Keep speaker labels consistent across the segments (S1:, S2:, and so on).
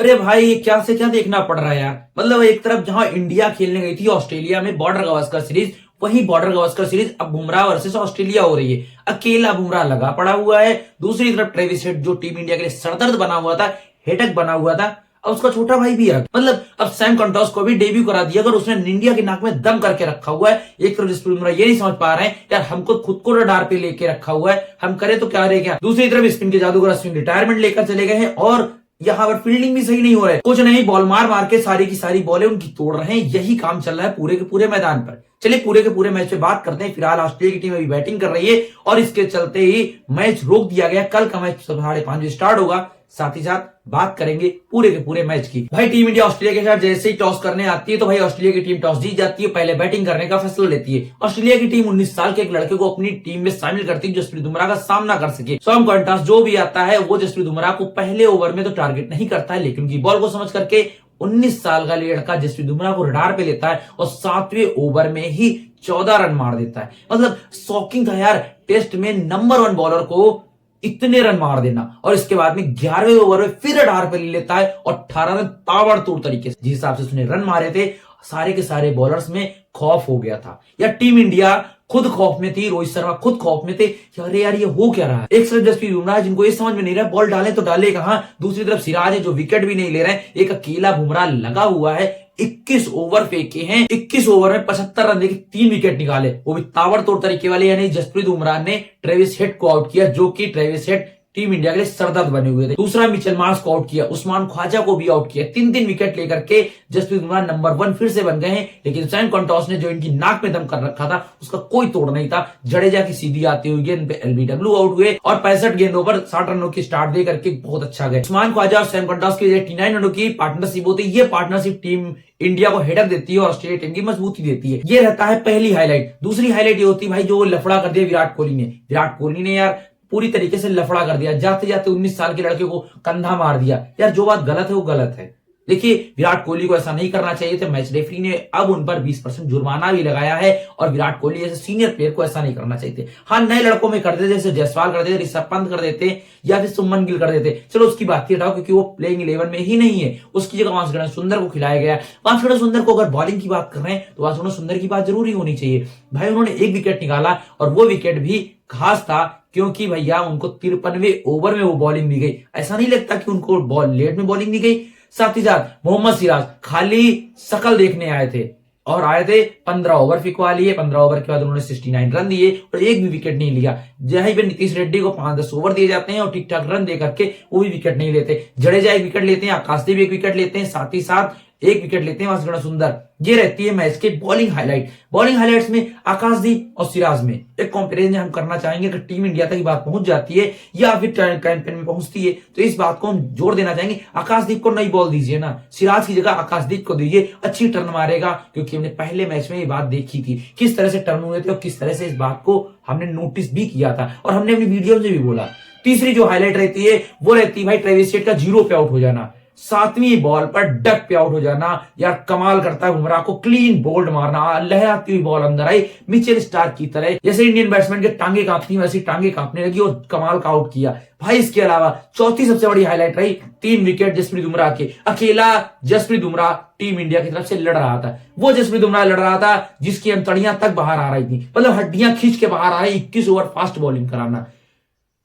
S1: अरे भाई ये क्या से क्या देखना पड़ रहा है यार। मतलब एक तरफ जहां इंडिया खेलने गई थी ऑस्ट्रेलिया में बॉर्डर गावस्कर सीरीज, वही बॉर्डर गावस्कर सीरीज अब बुमराह वर्सेस ऑस्ट्रेलिया हो रही है। अकेला बुमराह लगा पड़ा हुआ है। दूसरी तरफ ट्रेविस हेड जो टीम इंडिया के लिए सरदर्द बना हुआ था, हेडक बना हुआ था, अब उसका छोटा भाई भी है। मतलब अब सैम कंटोस को भी डेब्यू करा दिया, अगर उसने इंडिया के नाक में दम करके रखा हुआ है। एक तरफ जसप्रीत बुमराह ये नहीं समझ पा रहे हैं यार, हमको खुद को रडार पे लेके रखा हुआ है, हम करे तो क्या रहे क्या। दूसरी तरफ स्पिन के जादूगर अश्विन रिटायरमेंट लेकर चले गए हैं और यहाँ पर फील्डिंग भी सही नहीं हो रहा है। कुछ नहीं, बॉल मार मार के सारी की सारी बॉलें उनकी तोड़ रहे हैं। यही काम चल रहा है पूरे के पूरे मैदान पर। चलिए पूरे के पूरे मैच पे बात करते हैं। फिलहाल ऑस्ट्रेलिया की टीम अभी बैटिंग कर रही है और इसके चलते ही मैच रोक दिया गया। कल का मैच 5:30 बजे स्टार्ट होगा। साथ ही साथ बात करेंगे पूरे के पूरे मैच की। भाई टीम इंडिया ऑस्ट्रेलिया के साथ जैसे ही टॉस करने आती है तो भाई ऑस्ट्रेलिया की टीम टॉस जीत जाती है, पहले बैटिंग करने का फैसला लेती है। ऑस्ट्रेलिया की टीम 19 साल के एक लड़के को अपनी टीम में शामिल करती है, जसप्रीत बुमराह का सामना कर सके। सैम कंटोस जो भी आता है वो जसप्रीत बुमराह को पहले ओवर में तो टारगेट नहीं करता है, लेकिन उनकी बॉल को समझ करके 19 साल का लड़का जसप्रीत बुमराह को रडार पे लेता है और 7वें ओवर में ही 14 रन मार देता है। मतलब शॉकिंग था यार, टेस्ट में नंबर 1 बॉलर को इतने रन मार देना। और इसके बाद में 11वें ओवर में फिर रडार पे ले लेता है और 18 रन ताबड़तोड़ तरीके से, जिस हिसाब से उसने रन मारे थे, सारे के सारे बॉलर्स में खौफ हो गया था। या टीम इंडिया खुद खौफ में थी, रोहित शर्मा खुद खौफ में थे। अरे यार ये हो क्या रहा है। एक तरफ जसप्रीत बुमराह जिनको ये समझ में नहीं रहा बॉल डाले तो डाले कहां, दूसरी तरफ सिराज है जो विकेट भी नहीं ले रहे हैं। एक अकेला बुमराह लगा हुआ है, 21 ओवर फेंके हैं, 21 ओवर में 75 रन देके 3 विकेट निकाले, वो भी ताबड़तोड़ तरीके वाले। यानी जसप्रीत बुमराह ने ट्रेविस हेड को आउट किया, जो कि ट्रेविस हेड टीम इंडिया के लिए सरदर्द बने हुए थे। दूसरा मिचेल मार्श को आउट किया, उस्मान ख्वाजा को भी आउट किया। 3-3 विकेट लेकर के जसप्रीत बुमराह नंबर 1 फिर से बन गए हैं। लेकिन सैम कंटोस ने जो इनकी नाक में दम कर रखा था उसका कोई तोड़ नहीं था। जडेजा की सीधी आती हुई गेंद पे एलबीडब्ल्यू आउट हुए और 65 गेंदों पर 60 रनों की स्टार्ट दे करके बहुत अच्छा गए। उस्मान ख्वाजा और सैम कंटोस की 89 रनों की पार्टनरशिप होती है। ये पार्टनरशिप टीम इंडिया को हेडक देती है और ऑस्ट्रेलिया टीम की मजबूती देती है। ये रहता है पहली हाईलाइट। दूसरी हाईलाइट ये होती है भाई जो लफड़ा कर दिया विराट कोहली ने। विराट कोहली ने यार पूरी तरीके से लफड़ा कर दिया, जाते जाते 19 साल के लड़के को कंधा मार दिया। यार जो बात गलत है वो गलत है। देखिए विराट कोहली को ऐसा नहीं करना चाहिए था। मैच रेफरी ने अब उन पर 20% जुर्माना भी लगाया है और विराट कोहली जैसे सीनियर प्लेयर को ऐसा नहीं करना चाहिए। हाँ नए लड़कों में कर देते, जैसे जायसवाल कर देते, ऋषभ पंत कर देते या फिर शुभमन गिल कर देते, चलो उसकी बात ही हटाओ क्योंकि वो प्लेइंग 11 में ही नहीं है। उसकी जगह वाशिंगटन सुंदर को खिलाया गया। वाशिंगटन सुंदर को अगर बॉलिंग की बात कर रहे हैं तो वाशिंगटन सुंदर की बात जरूरी होनी चाहिए। भाई उन्होंने 1 विकेट निकाला और वो विकेट भी खास था क्योंकि भैया उनको 53वें ओवर में वो बॉलिंग दी गई। ऐसा नहीं लगता कि उनको बॉल लेट में बॉलिंग दी गई। साथ ही साथ मोहम्मद सिराज खाली शकल देखने आए थे और आए थे, 15 ओवर फिकवा लिए। 15 ओवर के बाद उन्होंने 69 रन दिए और एक भी विकेट नहीं लिया। जहां पे नीतीश रेड्डी को 5-10 ओवर दिए जाते हैं और ठीक ठाक रन दे करके वो भी विकेट नहीं लेते। जडेजा 1 विकेट लेते हैं, आकाशदीप 1 विकेट लेते हैं, साथ ही साथ 1 विकेट लेते हैं वाशिंगटन सुंदर। ये रहती है मैच के बॉलिंग हाईलाइट। बॉलिंग हाईलाइट्स में आकाशदीप और सिराज में एक कंपैरिजन हम करना चाहेंगे। अगर टीम इंडिया तक बात पहुंच जाती है या फिर कैंपेन में पहुंचती है तो इस बात को हम जोर देना चाहेंगे, आकाशदीप को नई बॉल दीजिए ना, सिराज की जगह आकाशदीप को दीजिए, अच्छी टर्न मारेगा। क्योंकि हमने पहले मैच में ये बात देखी थी किस तरह से टर्न हुए थे और किस तरह से इस बात को हमने नोटिस भी किया था और हमने अपनी वीडियो में भी बोला। तीसरी जो हाईलाइट रहती है वो रहती है भाई ट्रेविस हेड का 0 पे आउट हो जाना, 7वीं बॉल पर डक पे आउट हो जाना। यार कमाल करता है बुमराह को क्लीन बोल्ड मारना, लहराती हुई बॉल अंदर आई मिचेल स्टार्क की तरह। जैसे इंडियन बैट्समैन के टांगे कांपती वैसी टांगे कांपने लगी और कमाल का आउट किया भाई। इसके अलावा चौथी सबसे बड़ी हाईलाइट रही 3 विकेट जसप्रीत बुमराह के। अकेला जसप्रीत बुमराह टीम इंडिया की तरफ से लड़ रहा था। वो जसप्रीत बुमराह लड़ रहा था जिसकी अंतड़ियां तक बाहर आ रही थी, मतलब हड्डियां खींच के बाहर आ रही। 21 ओवर फास्ट बॉलिंग कराना,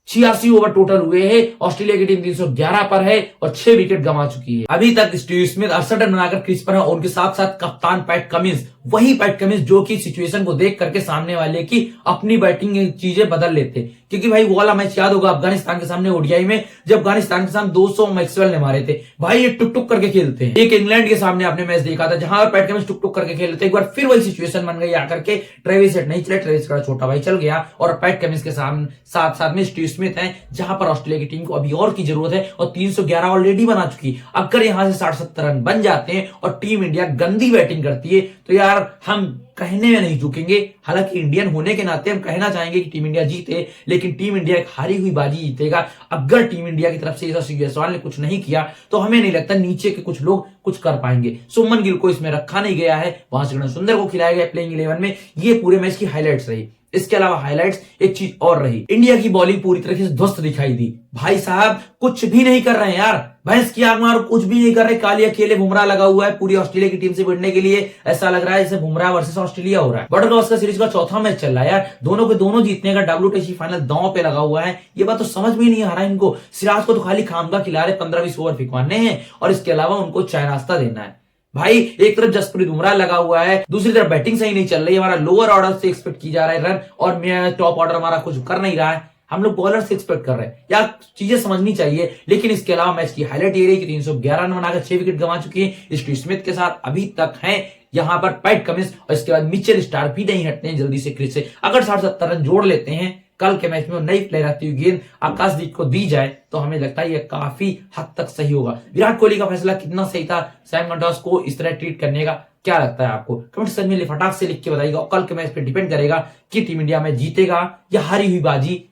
S1: 86 ओवर टोटल हुए हैं। ऑस्ट्रेलिया की टीम 311 पर है और 6 विकेट गंवा चुकी है। अभी तक स्टीव स्मिथ 68 रन बनाकर क्रीज पर है और उनके साथ साथ कप्तान पैट कमिंस, वही पैट कमिंस जो कि सिचुएशन को देख करके सामने वाले की अपनी बैटिंग चीजें बदल लेते। क्योंकि भाई वो वाला मैच याद होगा अफगानिस्तान के सामने ओडीआई में, जब अफगानिस्तान के सामने 200 मैक्सवेल ने मारे थे। भाई ये टुक टुक करके खेलते हैं। एक इंग्लैंड के सामने आपने मैच देखा था जहां पैट कमिंस टुक टुक करके खेलते। एक बार फिर वही सिचुएशन बन गई आकर के, ट्रेविस हेड नहीं चले, ट्रेविस का छोटा भाई चल गया और पैट कमिंस के साथ साथ में स्टीव स्मिथ है, जहां पर ऑस्ट्रेलिया की टीम को अभी और की जरूरत है और 311 ऑलरेडी बना चुकी। अगर यहां से 60-70 रन बन जाते हैं और टीम इंडिया गंदी बैटिंग करती है तो यार हम कहने में नहीं झुकेंगे। हालांकि इंडियन होने के नाते हम कहना चाहेंगे कि टीम इंडिया जीते, लेकिन टीम इंडिया एक हारी हुई बाजी जीतेगा। अगर टीम इंडिया की तरफ से यशस्वी जायसवाल ने कुछ नहीं किया तो हमें नहीं लगता नीचे के कुछ लोग कुछ कर पाएंगे। शुभमन गिल को इसमें रखा नहीं गया है, वाशिंगटन सुंदर को खिलाया गया प्लेइंग 11 में। ये पूरे मैच की हाईलाइट्स रही। इसके अलावा हाईलाइट्स एक चीज और रही, इंडिया की बॉलिंग पूरी तरीके से ध्वस्त दिखाई दी। भाई साहब कुछ भी नहीं कर रहे हैं यार, भैंस की आंख मारो, कुछ भी नहीं कर रहे। खाली अकेले बुमराह लगा हुआ है पूरी ऑस्ट्रेलिया की टीम से भिड़ने के लिए। ऐसा लग रहा है जैसे बुमराह वर्सेस ऑस्ट्रेलिया हो रहा है। बॉर्डर गावस्कर सीरीज का चौथा मैच चल रहा है यार, दोनों के दोनों जीतने का WTC फाइनल दांव पे लगा हुआ है। ये बात तो समझ में नहीं आ रहा है इनको। सिराज को तो खाली खामगा खिला रहे, 15-20 ओवर फिकवाने हैं और इसके अलावा उनको चाय नाश्ता देना है। भाई एक तरफ जसप्रीत बुमराह लगा हुआ है, दूसरी तरफ बैटिंग सही नहीं चल रही है। हमारा लोअर ऑर्डर से एक्सपेक्ट की जा रहा है रन और टॉप ऑर्डर हमारा कुछ कर नहीं रहा है। हम लोग बॉलर से एक्सपेक्ट कर रहे हैं, या चीजें समझनी चाहिए। लेकिन इसके अलावा मैच की हाईलाइट ये रही कि 311 रन बनाकर 6 विकेट गंवा चुके हैं। स्टीव स्मिथ के साथ अभी तक हैं यहां पर पैट कमिंस और इसके बाद मिचेल स्टार्क भी नहीं हटते हैं जल्दी से क्रीज से। अगर 60-70 रन जोड़ लेते हैं कल के मैच में, नई प्लेयर आती हुई गेंद आकाशदीप को दी जाए तो हमें लगता है यह काफी हद तक सही होगा। विराट कोहली का फैसला कितना सही था सैम कंटोस को इस तरह ट्रीट करने का, क्या लगता है आपको? कमेंट सेक्शन में फटाक से लिख के बताइएगा। और कल के मैच पे डिपेंड करेगा कि टीम इंडिया में जीतेगा या हारी हुई बाजी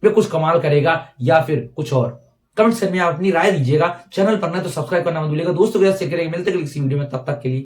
S1: में कुछ कमाल करेगा या फिर कुछ और। कमेंट सेक्शन में आप अपनी राय दीजिएगा। चैनल पर ना तो सब्सक्राइब करना मत भूलिएगा, दोस्तों के साथ शेयर करेंगे। मिलते हैं किसी वीडियो में, तब तक के लिए।